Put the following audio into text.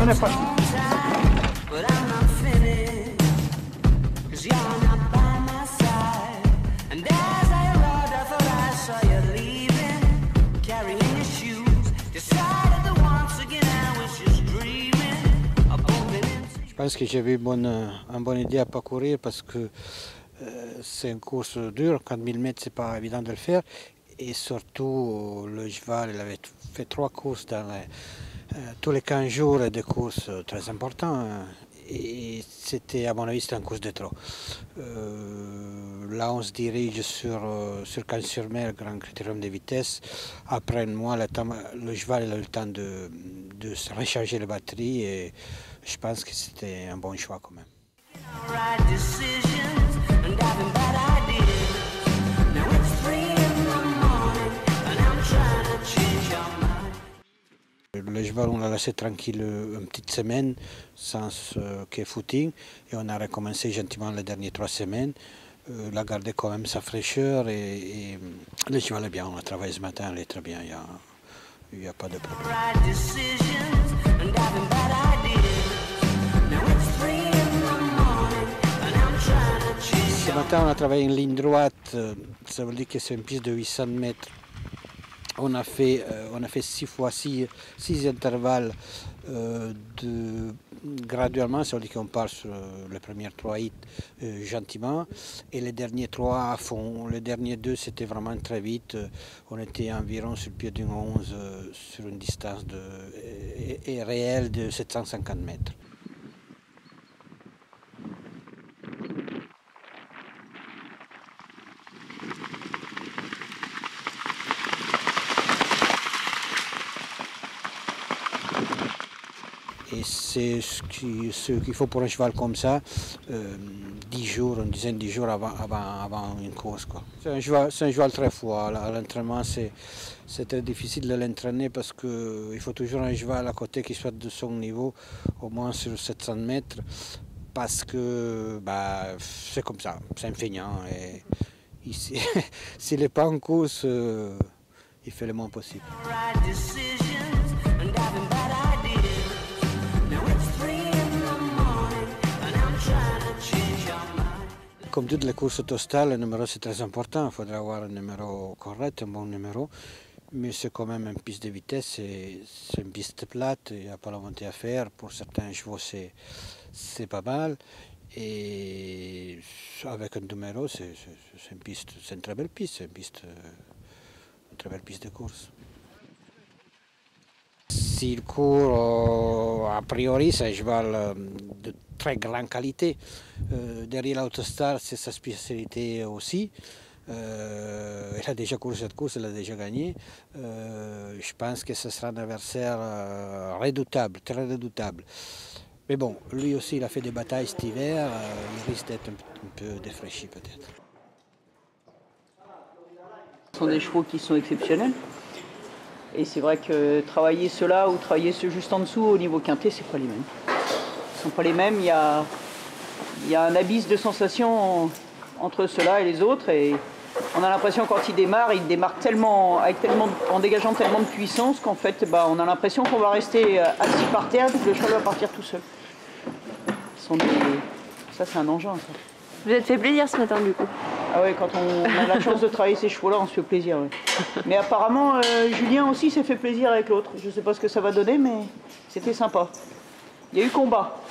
n'est pas... Je pense que j'avais une bonne idée à parcourir parce que c'est une course dure, 4000 mètres, c'est pas évident de le faire. Et surtout, le cheval, il avait fait 3 courses dans tous les 15 jours, des courses très importantes. Et c'était, à mon avis, c'était une course de trop. Là, on se dirige sur Cannes-sur-Mer, Grand Critérium de vitesse. Après un mois, le cheval il a eu le temps de se recharger la batterie et je pense que c'était un bon choix quand même. Le cheval, on l'a laissé tranquille une petite semaine sans footing et on a recommencé gentiment les dernières 3 semaines. Il a gardé quand même sa fraîcheur et le cheval est bien. On a travaillé ce matin, il est très bien, il n'y a pas de problème. Ce matin, on a travaillé une ligne droite, ça veut dire que c'est une piste de 800 mètres. On a fait 6 fois 6 intervalles graduellement, ça veut dire qu'on part sur les premières 3 hits gentiment et les derniers 3 à fond. Les derniers 2 c'était vraiment très vite, on était environ sur le pied d'une 11 sur une distance réelle de 750 mètres. Et c'est ce qu'il faut pour un cheval comme ça, 10 jours, une dizaine de jours avant une course. C'est un cheval très fort. À l'entraînement, c'est très difficile de l'entraîner parce qu'il faut toujours un cheval à côté qui soit de son niveau, au moins sur 700 mètres, parce que c'est comme ça, c'est un feignant. Et s'il n'est pas en course, il fait le moins possible. Comme toutes les courses autostales, le numéro c'est très important, il faudra avoir un numéro correct, un bon numéro, mais c'est quand même une piste de vitesse, c'est une piste plate, il n'y a pas la montée à faire, pour certains chevaux c'est pas mal, et avec un numéro c'est une très belle piste, c'est une très belle piste de course. S'il court, a priori, c'est un cheval de très grande qualité. Derrière l'Autostar, c'est sa spécialité aussi. Elle a déjà couru cette course, elle a déjà gagné. Je pense que ce sera un adversaire redoutable, très redoutable. Mais bon, lui aussi, il a fait des batailles cet hiver, il risque d'être un peu défraîchi peut-être. Ce sont des chevaux qui sont exceptionnels. Et c'est vrai que travailler ceux-là ou travailler ceux juste en dessous au niveau quintet, c'est pas les mêmes. Ils ne sont pas les mêmes, il y a un abysse de sensations entre ceux-là et les autres. Et on a l'impression quand ils démarrent en dégageant tellement de puissance qu'en fait, on a l'impression qu'on va rester assis par terre et que le cheval va partir tout seul. Ça, c'est un engin, ça. Vous êtes fait plaisir ce matin, du coup? Ah ouais, quand on a la chance de travailler ces chevaux-là, on se fait plaisir. Ouais. Mais apparemment, Julien aussi s'est fait plaisir avec l'autre. Je ne sais pas ce que ça va donner, mais c'était sympa. Il y a eu combat.